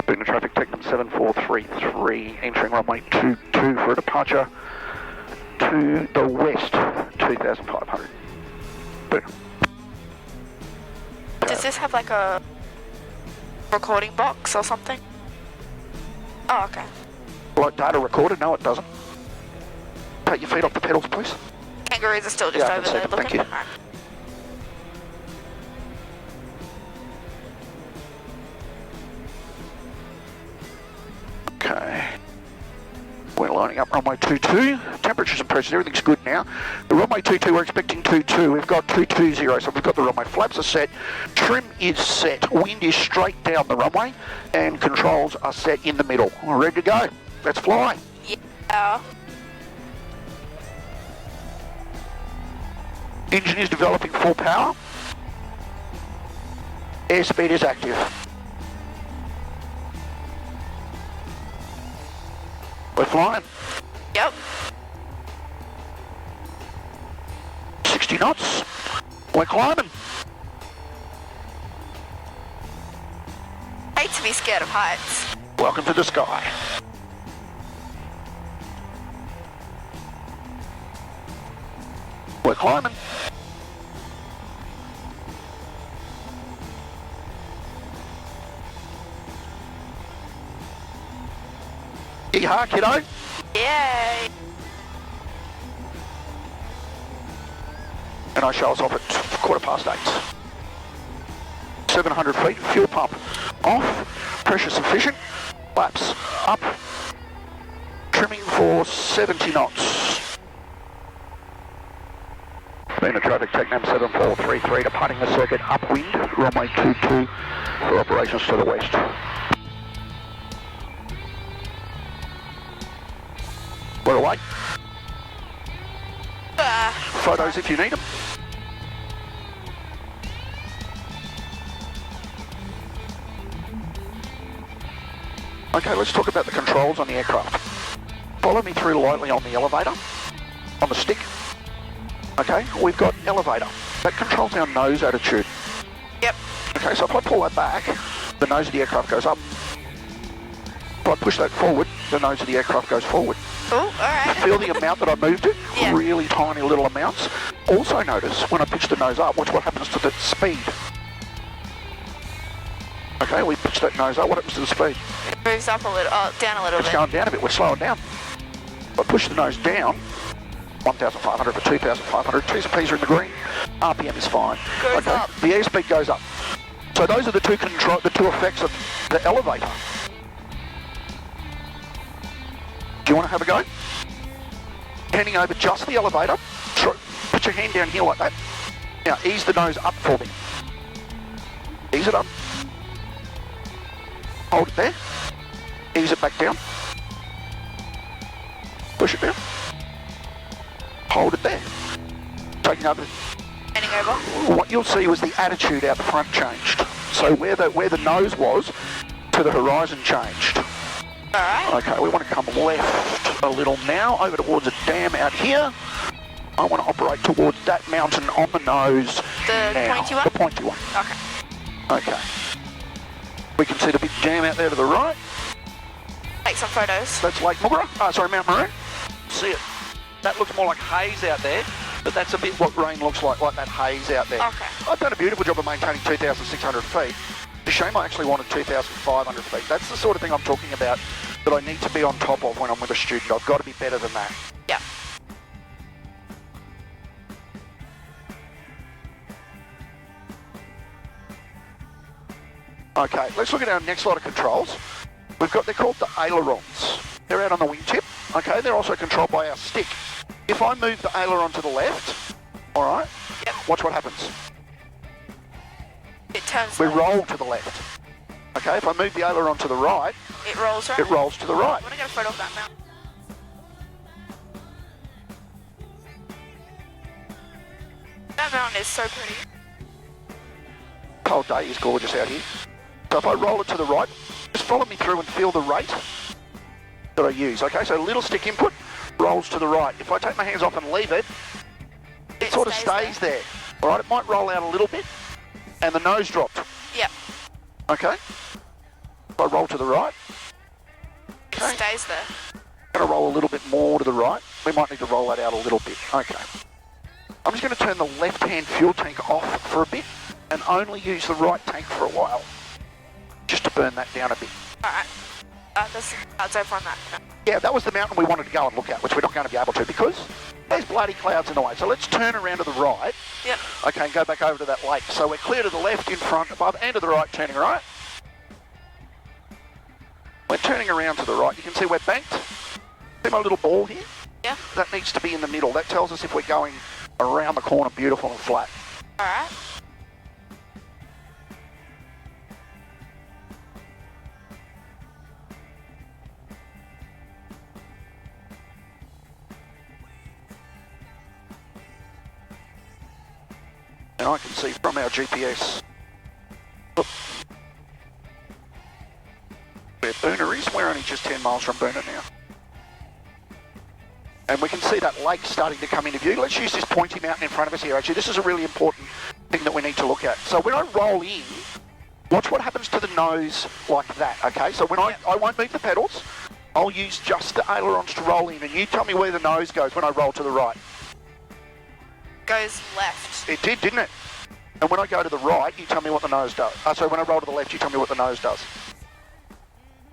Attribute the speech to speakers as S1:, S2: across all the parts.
S1: Booner traffic, Technam 7433, entering runway 22 for a departure to the west, 2,500. Booner.
S2: Does this have like a recording box or something? Oh, okay.
S1: Like data recorded? No, it doesn't. Take your feet off the pedals, please.
S2: Kangaroos are still just over there looking.
S1: Thank you.
S2: Right.
S1: Okay. We're lining up runway 22. Temperatures and pressures, everything's good now. The runway 22, we're expecting 22. We've got 220, so we've got the runway flaps are set, trim is set, wind is straight down the runway, and controls are set in the middle. We're ready to go. Let's fly.
S2: Yeah.
S1: Engine is developing full power. Airspeed is active. We're flying.
S2: Yep.
S1: 60 knots. We're climbing.
S2: Hate to be scared of heights.
S1: Welcome to the sky. We're climbing. Yeehaw, kiddo.
S2: Yay.
S1: And I show us off at 8:15. 700 feet, fuel pump off, pressure sufficient, flaps up, trimming for 70 knots. Booner traffic, Technam 7433, departing the circuit upwind, runway 22 for operations to the west. We're away. Photos if you need them. Okay, let's talk about the controls on the aircraft. Follow me through lightly on the elevator, on the stick. Okay, we've got elevator. That controls our nose attitude.
S2: Yep.
S1: Okay, so if I pull that back, the nose of the aircraft goes up. If I push that forward, the nose of the aircraft goes forward.
S2: Oh, alright.
S1: Feel the amount that I moved it?
S2: Yeah.
S1: Really tiny little amounts. Also notice when I pitch the nose up, watch what happens to the speed. Okay, we pitch that nose up, what happens to the speed?
S2: It moves up a little, down a little
S1: It's
S2: bit.
S1: going down a bit, we're slowing down. If I push the nose down, 1,500 for 2,500, T's and P's are in the green, RPM is fine.
S2: Goes up.
S1: The airspeed goes up. So those are the two effects of the elevator. Do you want to have a go? Handing over just the elevator. Put your hand down here like that. Now ease the nose up for me. Ease it up. Hold it there. Ease it back down. Push it down. Hold it there. Taking over.
S2: Handing over.
S1: What you'll see was the attitude out the front changed. So where the nose was to the horizon changed.
S2: Alright.
S1: Okay, we want to come left a little now, over towards a dam out here. I want to operate towards that mountain on the nose.
S2: The
S1: now.
S2: pointy one?
S1: The pointy one.
S2: Okay.
S1: Okay. We can see the big dam out there to the right.
S2: Take some photos.
S1: That's Lake Mugara. Sorry, Mount Maroon. See it. That looks more like haze out there, but that's a bit what rain looks like that haze out there.
S2: Okay.
S1: I've done a beautiful job of maintaining 2,600 feet. It's a shame I actually wanted 2,500 feet. That's the sort of thing I'm talking about that I need to be on top of when I'm with a student. I've got to be better than that.
S2: Yeah.
S1: Okay, let's look at our next lot of controls. They're called the ailerons. They're out on the wingtip. Okay, they're also controlled by our stick. If I move the aileron to the left, all right,
S2: Yep.
S1: watch what happens.
S2: It turns
S1: We
S2: left.
S1: roll to the left. Okay, if I move the aileron to the right,
S2: It rolls right.
S1: it rolls to the
S2: I
S1: right.
S2: want to get a photo of that mountain. That mountain is so pretty.
S1: Cold day is gorgeous out here. So if I roll it to the right, just follow me through and feel the rate that I use. Okay, so little stick input rolls to the right. If I take my hands off and leave it, it sort of stays there. All right, it might roll out a little bit and the nose dropped.
S2: Yep.
S1: Okay? I roll to the right.
S2: It stays there.
S1: Going to roll a little bit more to the right. We might need to roll that out a little bit. Okay. I'm just going to turn the left-hand fuel tank off for a bit and only use the right tank for a while, just to burn that down a bit.
S2: Alright. That's over on that.
S1: Yeah, that was the mountain we wanted to go and look at, which we're not going to be able to because there's bloody clouds in the way. So let's turn around to the right.
S2: Yep.
S1: Okay, and go back over to that lake. So we're clear to the left, in front, above, and to the right, turning right. We're turning around to the right. You can see we're banked. See my little ball here?
S2: Yeah.
S1: That needs to be in the middle. That tells us if we're going around the corner beautiful and flat.
S2: Alright.
S1: And I can see from our GPS where Boona is. We're only just 10 miles from Boona now. And we can see that lake starting to come into view. Let's use this pointy mountain in front of us here, actually. This is a really important thing that we need to look at. So when I roll in, watch what happens to the nose like that, okay? So when I won't move the pedals, I'll use just the ailerons to roll in, and you tell me where the nose goes when I roll to the right.
S2: Goes left.
S1: It did, didn't it? And when I go to the right, you tell me what the nose does. So when I roll to the left, you tell me what the nose does.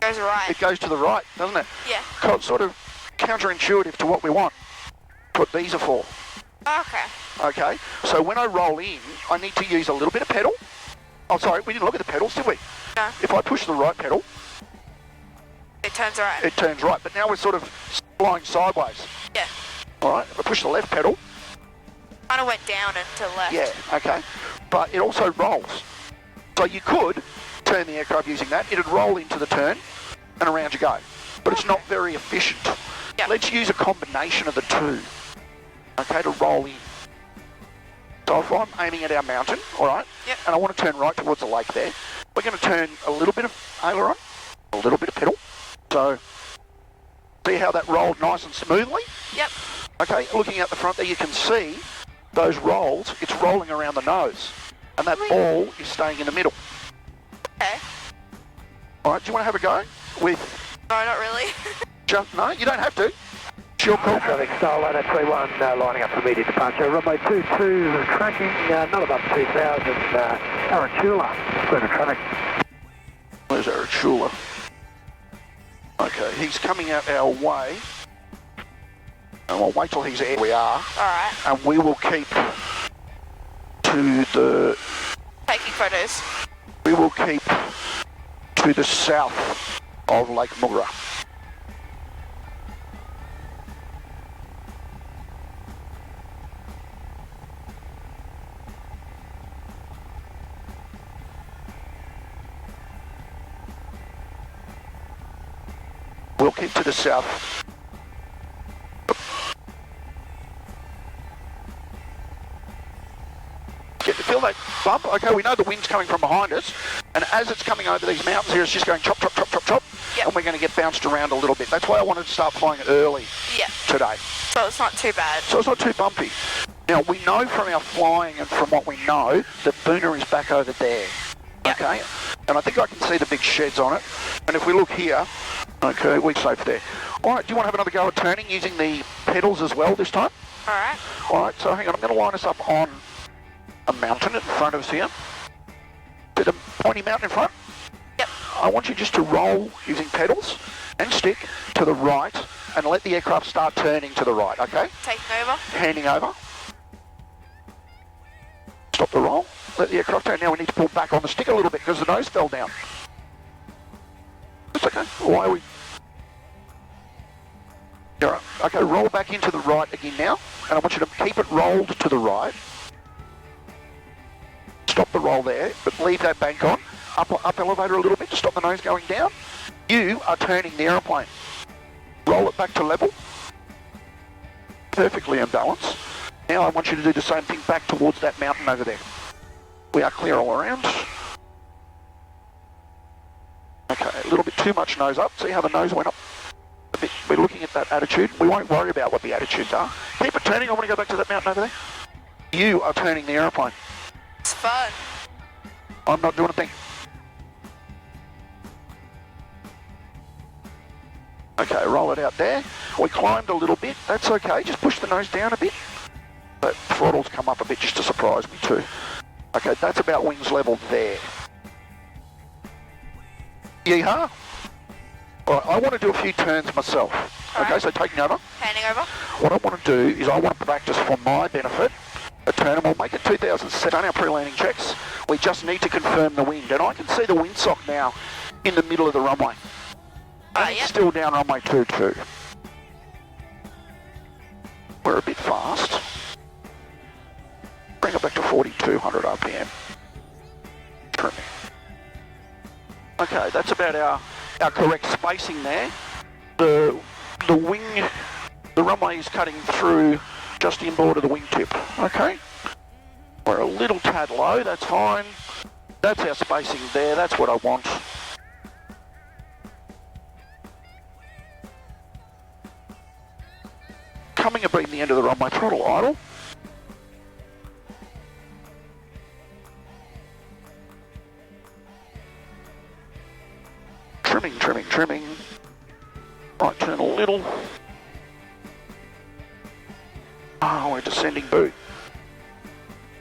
S2: Goes right.
S1: It goes to the right, doesn't it?
S2: Yeah.
S1: It's sort of counterintuitive to what we want. What these are for.
S2: Okay.
S1: Okay, so when I roll in, I need to use a little bit of pedal. Oh, sorry, we didn't look at the pedals, did we?
S2: No.
S1: If I push the right pedal,
S2: It turns right.
S1: it turns right, but now we're sort of flying sideways.
S2: Yeah.
S1: All right, if I push the left pedal,
S2: Kind of went down and to left.
S1: yeah, okay, but it also rolls. So you could turn the aircraft using that, it'd roll into the turn, and around you go. But it's not very efficient.
S2: Yep.
S1: Let's use a combination of the two, okay, to roll in. So if I'm aiming at our mountain, all right,
S2: Yep.
S1: and I want to turn right towards the lake there, we're going to turn a little bit of aileron, a little bit of pedal. So see how that rolled nice and smoothly?
S2: Yep.
S1: Okay, looking out the front there, you can see those rolls, it's rolling around the nose, and that ball is staying in the middle.
S2: Okay.
S1: All right, do you want to have a go with
S2: No, not really.
S1: just, no, you don't have to. Sure, cool.
S3: Traffic Starliner 31 lining up for immediate departure. Runway 22 tracking not above 2000 Arachula. Clear to traffic.
S1: Where's Arachula? Okay, he's coming out our way. And we'll wait till he's there. We are.
S2: Alright.
S1: And we will keep to the...
S2: Taking photos.
S1: We will keep to the south of Lake Mugara. We'll keep to the south. Feel that bump? Okay, we know the wind's coming from behind us, and as it's coming over these mountains here, it's just going chop, chop, chop, chop, chop,
S2: Yep.
S1: and we're going to get bounced around a little bit. That's why I wanted to start flying early
S2: Yeah.
S1: today.
S2: So it's not too bad.
S1: So it's not too bumpy. Now, we know from our flying and from what we know that Boona is back over there.
S2: Yep.
S1: Okay? And I think I can see the big sheds on it. And if we look here, okay, we're safe there. All right, do you want to have another go at turning using the pedals as well this time?
S2: Alright.
S1: All right, so hang on, I'm going to line us up on a mountain in front of us here. See the pointy mountain in front?
S2: Yep.
S1: I want you just to roll using pedals and stick to the right and let the aircraft start turning to the right, okay?
S2: Taking over.
S1: Handing over. Stop the roll. Let the aircraft turn. Now we need to pull back on the stick a little bit because the nose fell down. That's okay. Why are we... All right. Okay, roll back into the right again now. And I want you to keep it rolled to the right. Stop the roll there, but leave that bank on. Up elevator a little bit to stop the nose going down. You are turning the aeroplane. Roll it back to level. Perfectly in balance. Now I want you to do the same thing back towards that mountain over there. We are clear all around. Okay, a little bit too much nose up. See how the nose went up a bit? We're looking at that attitude. We won't worry about what the attitudes are. Keep it turning. I want to go back to that mountain over there. You are turning the aeroplane.
S2: It's fun.
S1: I'm not doing a thing. Okay, roll it out there. We climbed a little bit, that's okay, just push the nose down a bit. But throttle's come up a bit just to surprise me too. Okay, that's about wings level there. Yeehaw! Alright, I want to do a few turns myself. Okay,
S2: Alright.
S1: so taking over.
S2: Handing over.
S1: What I want to do is I want to practice for my benefit a turn, and we'll make it 2007 on our pre-landing checks. We just need to confirm the wind, and I can see the windsock now in the middle of the runway. And it's
S2: Yep.
S1: still down runway 22. We're a bit fast. Bring it back to 4,200 RPM. Trimming. Okay, that's about our correct spacing there. The wing, the runway is cutting through just inboard of the wingtip. Okay, we're a little tad low, that's fine. That's our spacing there, that's what I want. Coming and being the end of the runway, throttle idle. Trimming, trimming, trimming. Right turn a little. Oh, we're descending boot.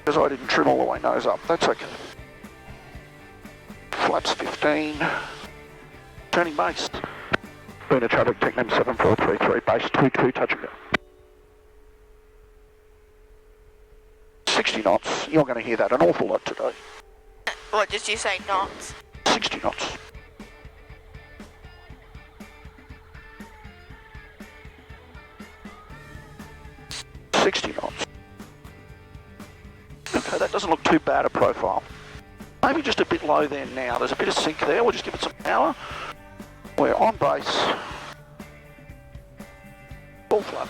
S1: Because I didn't trim all the way nose up, that's okay. Flaps 15. Turning base. Booner traffic, Technam 7433, base 22, touching go. 60 knots, you're going to hear that an awful lot today.
S2: What did you say, knots?
S1: 60 knots. Okay, that doesn't look too bad a profile. Maybe just a bit low there now. There's a bit of sink there. We'll just give it some power. We're on base. Full flap.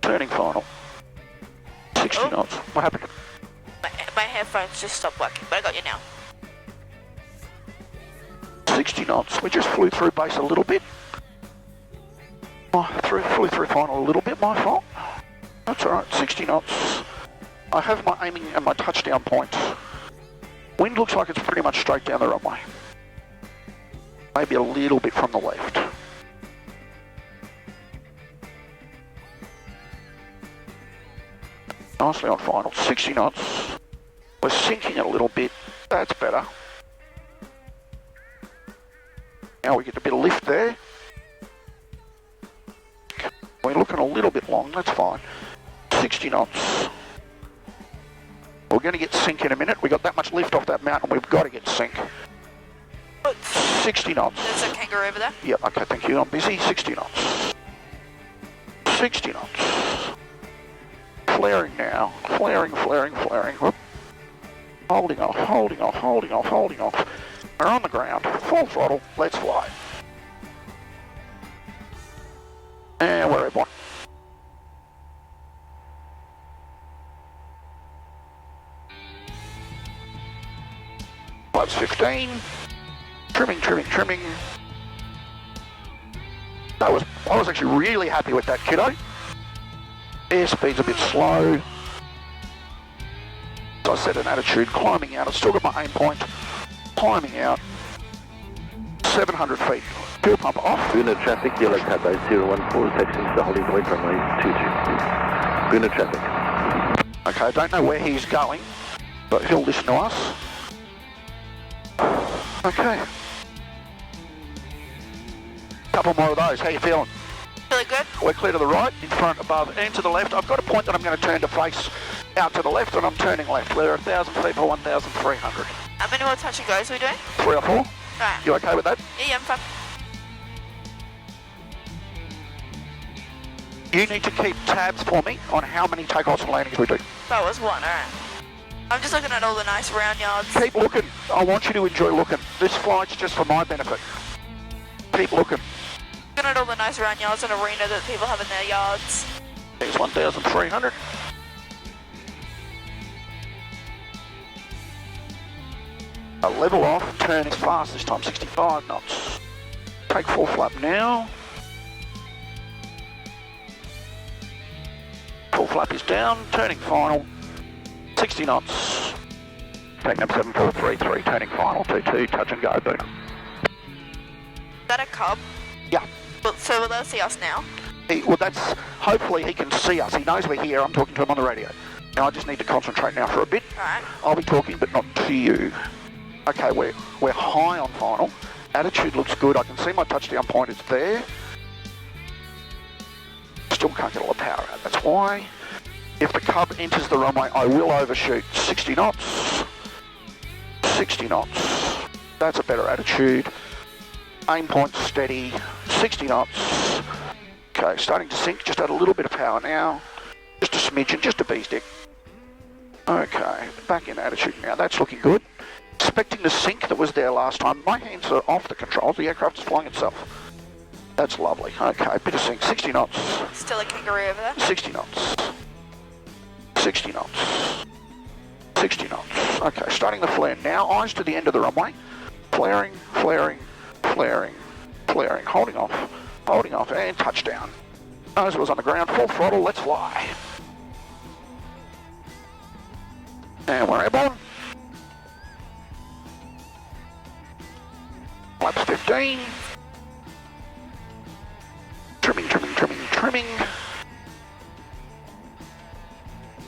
S1: Turning final. 60 knots. What happened?
S2: My headphones just stopped working, but I got you now.
S1: 60 knots. We just flew through base a little bit. Oh, flew through final a little bit, my fault. That's alright, 60 knots. I have my aiming and my touchdown point. Wind looks like it's pretty much straight down the runway. Maybe a little bit from the left. Nicely on final, 60 knots. We're sinking it a little bit, that's better. Now we get a bit of lift there. We're looking a little bit long, that's fine. 60 knots. We're going to get sink in a minute. We got that much lift off that mountain, we've got to get sink. 60 knots.
S2: There's a kangaroo over there.
S1: Yep, okay, thank you. I'm busy. 60 knots. 60 knots. Flaring now. Flaring, flaring, flaring. Whoop. Holding off, holding off, holding off, holding off. We're on the ground. Full throttle. Let's fly. And we're airborne. Flaps 15. Trimming, trimming, trimming. I was actually really happy with that, kiddo. Airspeed's a bit slow. So I set an attitude, climbing out. I've still got my aim point. Climbing out. 700 feet. Fuel pump off.
S4: Booner traffic, yellow cab base 014, section to the holding point, runway 22. Booner traffic.
S1: Okay, I don't know where he's going, but he'll listen to us. Okay. Couple more of those. How you feeling?
S2: Really good.
S1: We're clear to the right, in front, above, and to the left. I've got a point that I'm going to turn to face out to the left, and I'm turning left. We're 1,000 feet for 1,300.
S2: How many more touch and goes are we doing?
S1: 3 or 4?
S2: Right.
S1: You okay with that?
S2: Yeah, I'm fine.
S1: You need to keep tabs for me on how many takeoffs and landings we do.
S2: That was one, alright. I'm just looking at all the nice round yards.
S1: Keep looking. I want you to enjoy looking. This flight's just for my benefit. Keep looking.
S2: Looking at all the nice round yards and arena that people have in their yards.
S1: There's 1,300. A level off, turning fast this time, 65 knots. Take full flap now. Full flap is down, turning final, 60 knots. Taking up 7433, turning final 22, touch and go, boom.
S2: Is that a cub?
S1: Yeah.
S2: Well, so will they see us now?
S1: Well, that's, hopefully he can see us. He knows we're here. I'm talking to him on the radio. Now I just need to concentrate now for a bit.
S2: Alright.
S1: I'll be talking, but not to you. Okay, we're high on final. Attitude looks good. I can see my touchdown point is there. Still can't get all the power out. That's why. If the Cub enters the runway, I will overshoot. 60 knots. 60 knots. That's a better attitude. Aim point steady. 60 knots. Okay, starting to sink. Just add a little bit of power now. Just a smidgen, just a B-stick. Okay, back in attitude now. That's looking good. Expecting the sink that was there last time. My hands are off the controls. The aircraft is flying itself. That's lovely. Okay, bit of sink. 60 knots.
S2: Still a kangaroo over there?
S1: 60 knots. 60 knots. 60 knots. Okay, starting the flare now. Eyes to the end of the runway. Flaring, flaring, flaring, flaring. Holding off, and touchdown. Nose was on the ground. Full throttle. Let's fly. And we're airborne. Flaps 15. Trimming, trimming, trimming, trimming.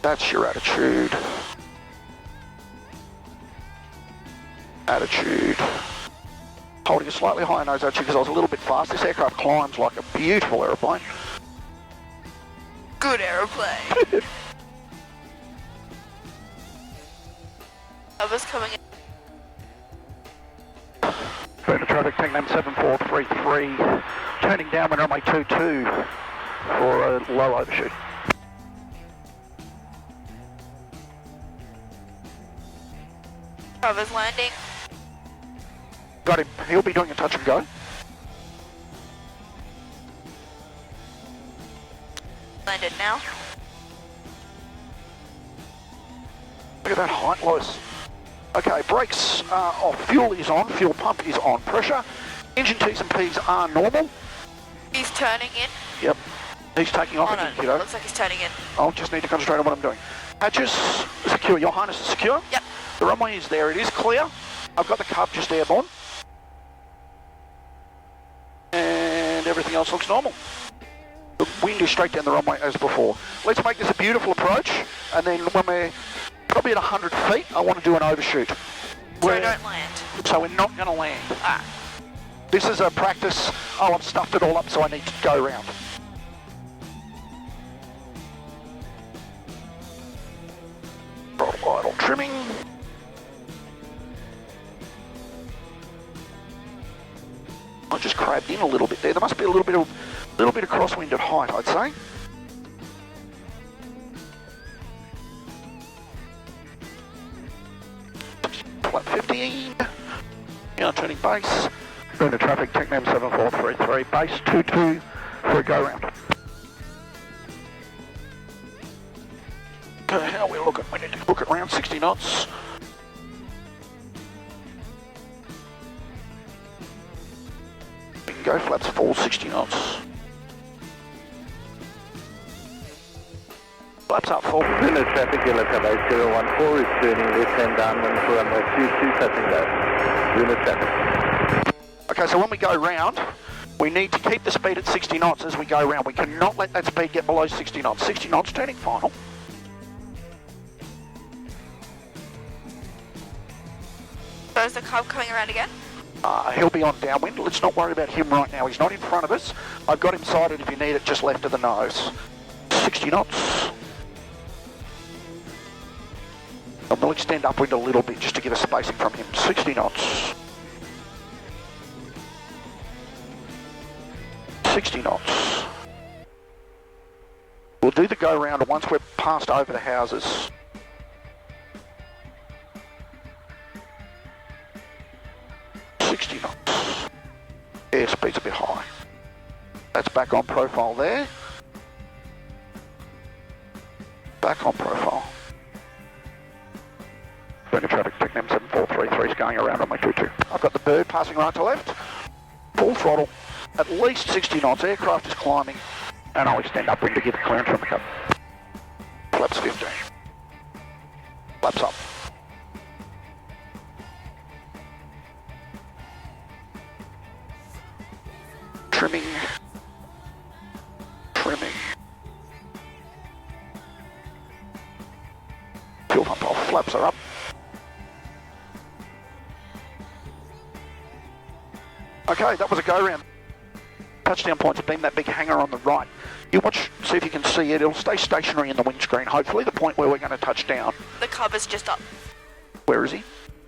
S1: That's your attitude. Attitude. Holding a slightly higher nose attitude because I was a little bit fast. This aircraft climbs like a beautiful aeroplane.
S2: Good aeroplane. I was coming in.
S1: Further traffic, Tangnam 7433, turning downwind runway 22 for a low overshoot.
S2: Cover's landing.
S1: Got him. He'll be doing a touch and go.
S2: Landed now.
S1: Look at that height loss. Okay, brakes are off. Fuel is on. Fuel pump is on. Pressure. Engine T's and P's are normal.
S2: He's turning in.
S1: Yep. He's taking off.
S2: Oh no,
S1: You know.
S2: looks like he's turning in.
S1: I'll just need to concentrate on what I'm doing. Hatches secure. Your harness is secure.
S2: Yep.
S1: The runway is there. It is clear. I've got the Cub just airborne. And everything else looks normal. The wind is straight down the runway as before. Let's make this a beautiful approach, and then when we're probably at 100 feet, I want to do an overshoot.
S2: So we don't land.
S1: So we're not going to land.
S2: Ah.
S1: This is a practice. Oh, I've stuffed it all up, so I need to go round. Throttle idle trimming. I just crabbed in a little bit there. There must be a little bit of crosswind at height, I'd say. Flat 15. Now turning base. Going to traffic, Tangnam 7433, base 22 for a go round. Okay, how are we looking? We need to book it around 60 knots. We can go flaps full 60 knots. Flaps up full.
S4: Lunar traffic, yellow cover 014 is turning left hand downwind for runway 22, touch and go. Lunar traffic.
S1: Okay, so when we go round, we need to keep the speed at 60 knots as we go round. We cannot let that speed get below 60 knots. 60 knots, turning final.
S2: So is the Cub coming around again?
S1: He'll be on downwind. Let's not worry about him right now. He's not in front of us. I've got him sighted if you need it, just left of the nose. 60 knots. And we'll extend upwind a little bit just to give us spacing from him. 60 knots. 60 knots. We'll do the go round once we're passed over the houses. Airspeed's a bit high. That's back on profile there. Back on profile. Burning traffic, Tangnam 7433 is going around on my 22. I've got the bird passing right to left. Full throttle, at least 60 knots. Aircraft is climbing, and I'll extend upwind to give clearance from the Cub. Flaps 15. Flaps up. Trimming. Trimming. Fuel pump off. Flaps are up. Okay, that was a go-round. Touchdown points have been that big hanger on the right. You watch, see if you can see it. It'll stay stationary in the windscreen. Hopefully the point where we're going to touch down.
S2: The cover's just up.
S1: Where is he?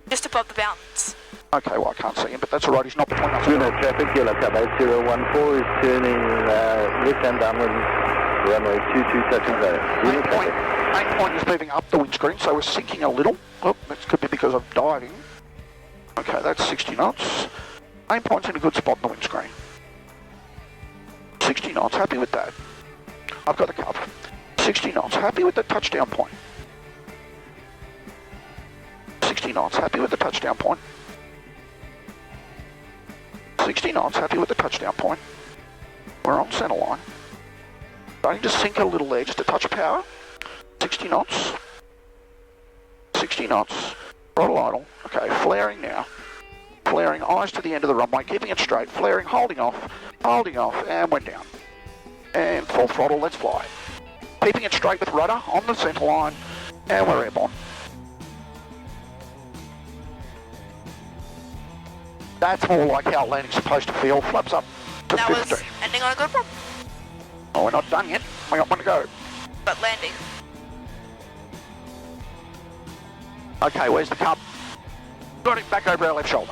S2: Just above the mountains.
S1: Okay, well I can't see him, but that's alright. He's not between us.
S4: Unit traffic, yellow cover 014 is turning left-hand downwind, runway 22 touching zone. Unit traffic.
S1: Main point is moving up the windscreen, so we're sinking a little. Oh, that could be because of diving. Okay, that's 60 knots. Main point's in a good spot in the windscreen. 60 knots, happy with that. I've got the cover. 60 knots, happy with the touchdown point. 60 knots, happy with the touchdown point. 60 knots, happy with the touchdown point. We're on centre line. Starting to sink a little there, just a touch of power. 60 knots. 60 knots. Throttle idle. Okay, flaring now. Flaring, eyes to the end of the runway, keeping it straight. Flaring, holding off, and we're down. And full throttle, let's fly. Keeping it straight with rudder on the centre line, and we're airborne. That's more like how landing's supposed to feel. Flaps up to
S2: That
S1: 50.
S2: was ending on a good one.
S1: Oh, we're not done yet. We got one to go.
S2: But landing.
S1: Okay, where's the cup? Got it back over our left shoulder.